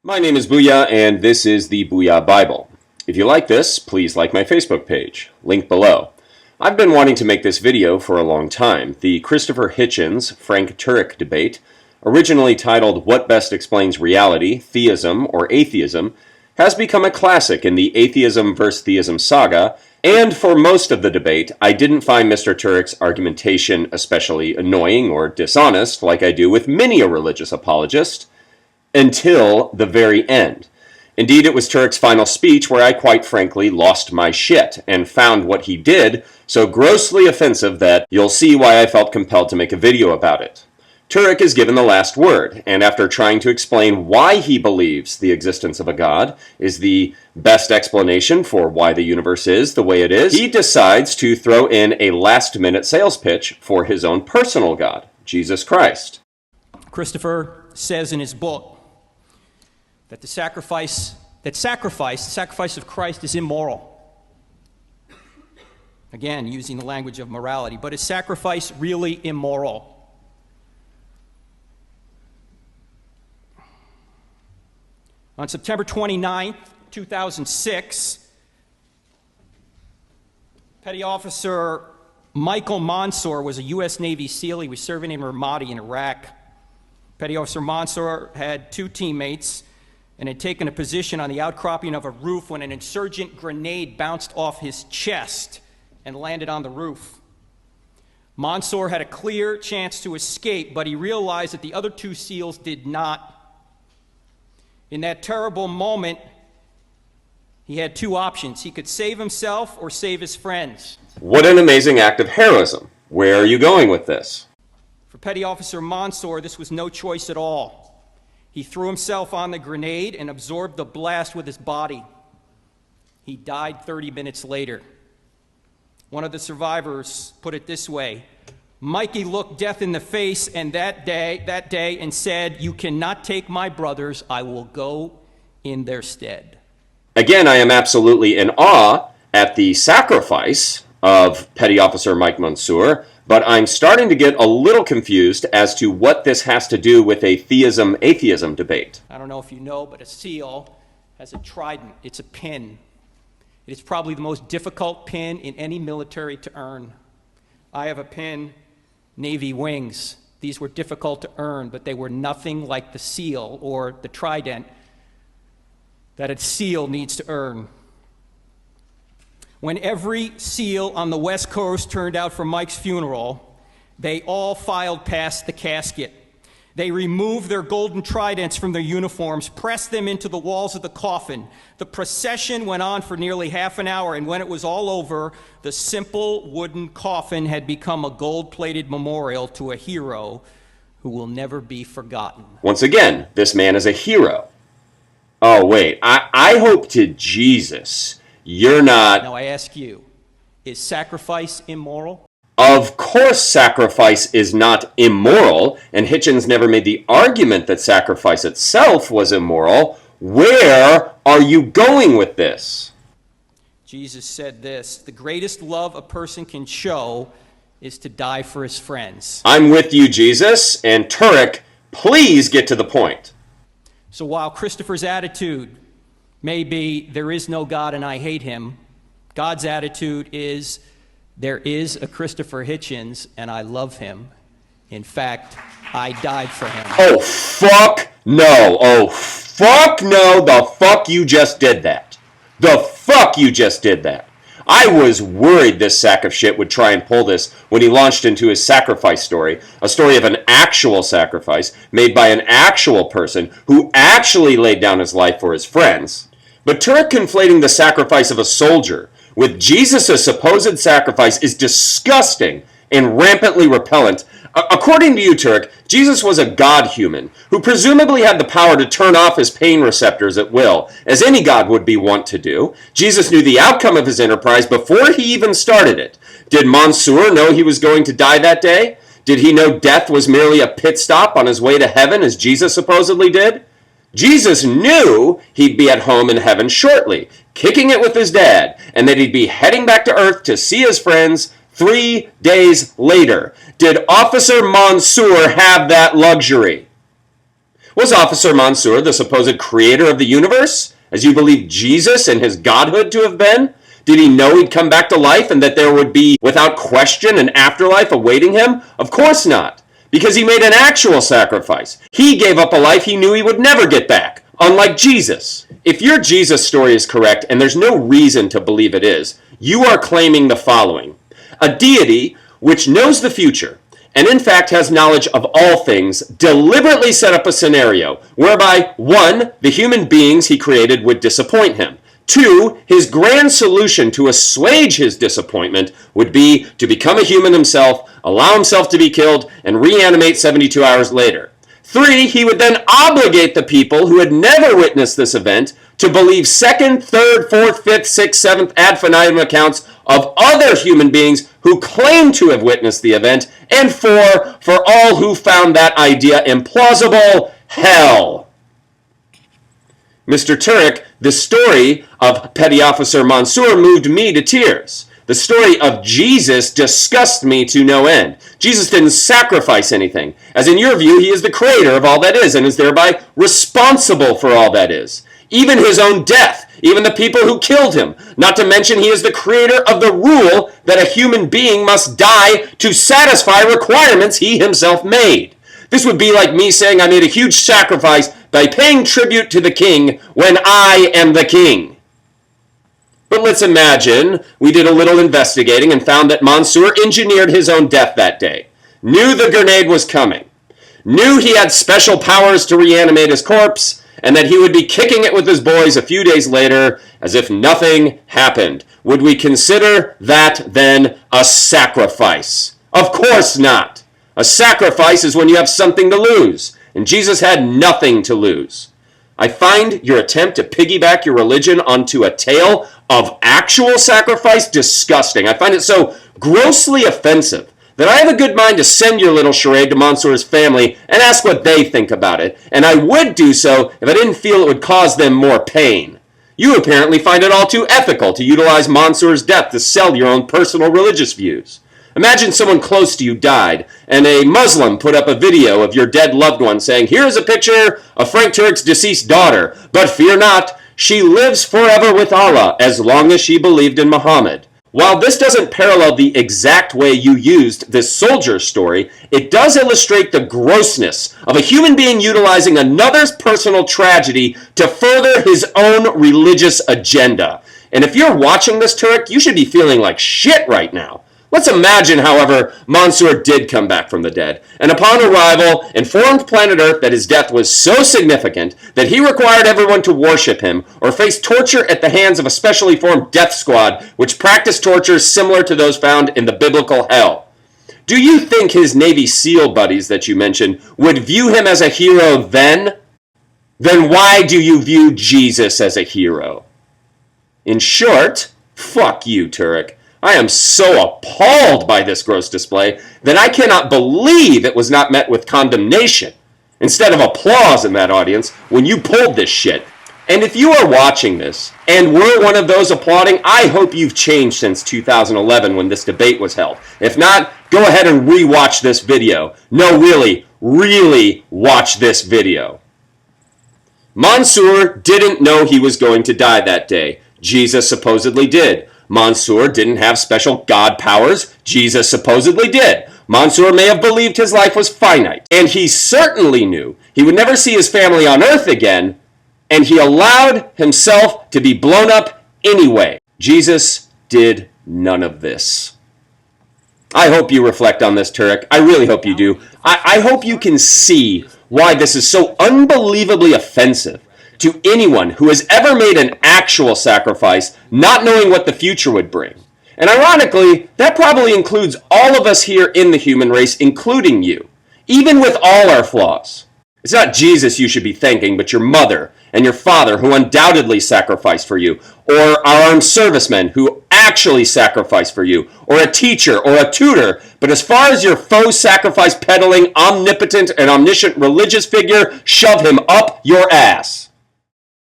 My name is Booyah, and this is the Booyah Bible. If you like this, please like my Facebook page, link below. I've been wanting to make this video for a long time. The Christopher Hitchens, Frank Turek debate, originally titled What Best Explains Reality, Theism or Atheism, has become a classic in the atheism versus theism saga, and for most of the debate, I didn't find Mr. Turek's argumentation especially annoying or dishonest like I do with many a religious apologist, until the very end. Indeed, it was Turek's final speech where I quite frankly lost my shit and found what he did so grossly offensive that you'll see why I felt compelled to make a video about it. Turek is given the last word, and after trying to explain why he believes the existence of a God is the best explanation for why the universe is the way it is, he decides to throw in a last-minute sales pitch for his own personal God, Jesus Christ. Christopher says in his book that the sacrifice of Christ is immoral. Again, using the language of morality, but is sacrifice really immoral? On September 29th, 2006, Petty Officer Michael Mansour was a U.S. Navy SEAL. He was serving in Ramadi in Iraq. Petty Officer Mansour had two teammates and had taken a position on the outcropping of a roof when an insurgent grenade bounced off his chest and landed on the roof. Mansour had a clear chance to escape, but he realized that the other two SEALs did not. In that terrible moment, he had two options. He could save himself or save his friends. What an amazing act of heroism. Where are you going with this? For Petty Officer Mansour, this was no choice at all. He threw himself on the grenade and absorbed the blast with his body. He died 30 minutes later. One of the survivors put it this way: Mikey looked death in the face and that day and said, "You cannot take my brothers, I will go in their stead." Again, I am absolutely in awe at the sacrifice of Petty Officer Mike Mansour, but I'm starting to get a little confused as to what this has to do with a theism-atheism debate. I don't know if you know, but a SEAL has a trident. It's a pin. It is probably the most difficult pin in any military to earn. I have a pin, Navy wings. These were difficult to earn, but they were nothing like the SEAL or the trident that a SEAL needs to earn. When every SEAL on the West Coast turned out for Mike's funeral, they all filed past the casket. They removed their golden tridents from their uniforms, pressed them into the walls of the coffin. The procession went on for nearly half an hour, and when it was all over, the simple wooden coffin had become a gold-plated memorial to a hero who will never be forgotten. Once again, this man is a hero. Oh, wait, I hope to Jesus you're not... Now I ask you, is sacrifice immoral? Of course sacrifice is not immoral, and Hitchens never made the argument that sacrifice itself was immoral. Where are you going with this? Jesus said this: the greatest love a person can show is to die for his friends. I'm with you, Jesus, and Turek, please get to the point. So while Christopher's attitude may be, there is no God and I hate him, God's attitude is, there is a Christopher Hitchens and I love him. In fact, I died for him. Oh, fuck no. Oh, fuck no. The fuck you just did that. The fuck you just did that. I was worried this sack of shit would try and pull this when he launched into his sacrifice story, a story of an actual sacrifice made by an actual person who actually laid down his life for his friends. But Turek conflating the sacrifice of a soldier with Jesus' supposed sacrifice is disgusting and rampantly repellent. According to you, Turek, Jesus was a God-human who presumably had the power to turn off his pain receptors at will, as any God would be wont to do. Jesus knew the outcome of his enterprise before he even started it. Did Mansour know he was going to die that day? Did he know death was merely a pit stop on his way to heaven, as Jesus supposedly did? Jesus knew he'd be at home in heaven shortly, kicking it with his dad, and that he'd be heading back to earth to see his friends 3 days later. Did Officer Mansour have that luxury? Was Officer Mansour the supposed creator of the universe, as you believe Jesus and his godhood to have been? Did he know he'd come back to life and that there would be, without question, an afterlife awaiting him? Of course not, because he made an actual sacrifice. He gave up a life he knew he would never get back, unlike Jesus. If your Jesus story is correct, and there's no reason to believe it is, you are claiming the following: a deity which knows the future, and in fact has knowledge of all things, deliberately set up a scenario whereby, 1, the human beings he created would disappoint him. 2, his grand solution to assuage his disappointment would be to become a human himself, allow himself to be killed, and reanimate 72 hours later. 3, he would then obligate the people who had never witnessed this event to believe 2nd, 3rd, 4th, 5th, 6th, 7th ad infinitum accounts of other human beings who claimed to have witnessed the event. And 4, for all who found that idea implausible, hell. Mr. Turek, the story of Petty Officer Mansour moved me to tears. The story of Jesus disgusts me to no end. Jesus didn't sacrifice anything, as in your view, he is the creator of all that is and is thereby responsible for all that is. Even his own death, even the people who killed him. Not to mention he is the creator of the rule that a human being must die to satisfy requirements he himself made. This would be like me saying I made a huge sacrifice by paying tribute to the king when I am the king. But let's imagine we did a little investigating and found that Mansour engineered his own death that day, knew the grenade was coming, knew he had special powers to reanimate his corpse, and that he would be kicking it with his boys a few days later as if nothing happened. Would we consider that then a sacrifice? Of course not. A sacrifice is when you have something to lose, and Jesus had nothing to lose. I find your attempt to piggyback your religion onto a tale of actual sacrifice disgusting. I find it so grossly offensive that I have a good mind to send your little charade to Mansour's family and ask what they think about it, and I would do so if I didn't feel it would cause them more pain. You apparently find it all too ethical to utilize Mansour's death to sell your own personal religious views. Imagine someone close to you died, and a Muslim put up a video of your dead loved one saying, "Here is a picture of Frank Turek's deceased daughter, but fear not, she lives forever with Allah as long as she believed in Muhammad." While this doesn't parallel the exact way you used this soldier story, it does illustrate the grossness of a human being utilizing another's personal tragedy to further his own religious agenda. And if you're watching this, Turek, you should be feeling like shit right now. Let's imagine, however, Mansour did come back from the dead, and upon arrival, informed planet Earth that his death was so significant that he required everyone to worship him or face torture at the hands of a specially formed death squad which practiced tortures similar to those found in the biblical hell. Do you think his Navy SEAL buddies that you mentioned would view him as a hero then? Then why do you view Jesus as a hero? In short, fuck you, Turek. I am so appalled by this gross display that I cannot believe it was not met with condemnation instead of applause in that audience when you pulled this shit. And if you are watching this and were one of those applauding, I hope you've changed since 2011 when this debate was held. If not, go ahead and re-watch this video. No, really, really watch this video. Mansour didn't know he was going to die that day. Jesus supposedly did. Mansour didn't have special God powers. Jesus supposedly did. Mansour may have believed his life was finite. And he certainly knew he would never see his family on earth again. And he allowed himself to be blown up anyway. Jesus did none of this. I hope you reflect on this, Turek. I really hope you do. I hope you can see why this is so unbelievably offensive to anyone who has ever made an actual sacrifice, not knowing what the future would bring. And ironically, that probably includes all of us here in the human race, including you, even with all our flaws. It's not Jesus you should be thanking, but your mother and your father who undoubtedly sacrificed for you, or our armed servicemen who actually sacrificed for you, or a teacher or a tutor. But as far as your faux sacrifice peddling, omnipotent and omniscient religious figure, shove him up your ass.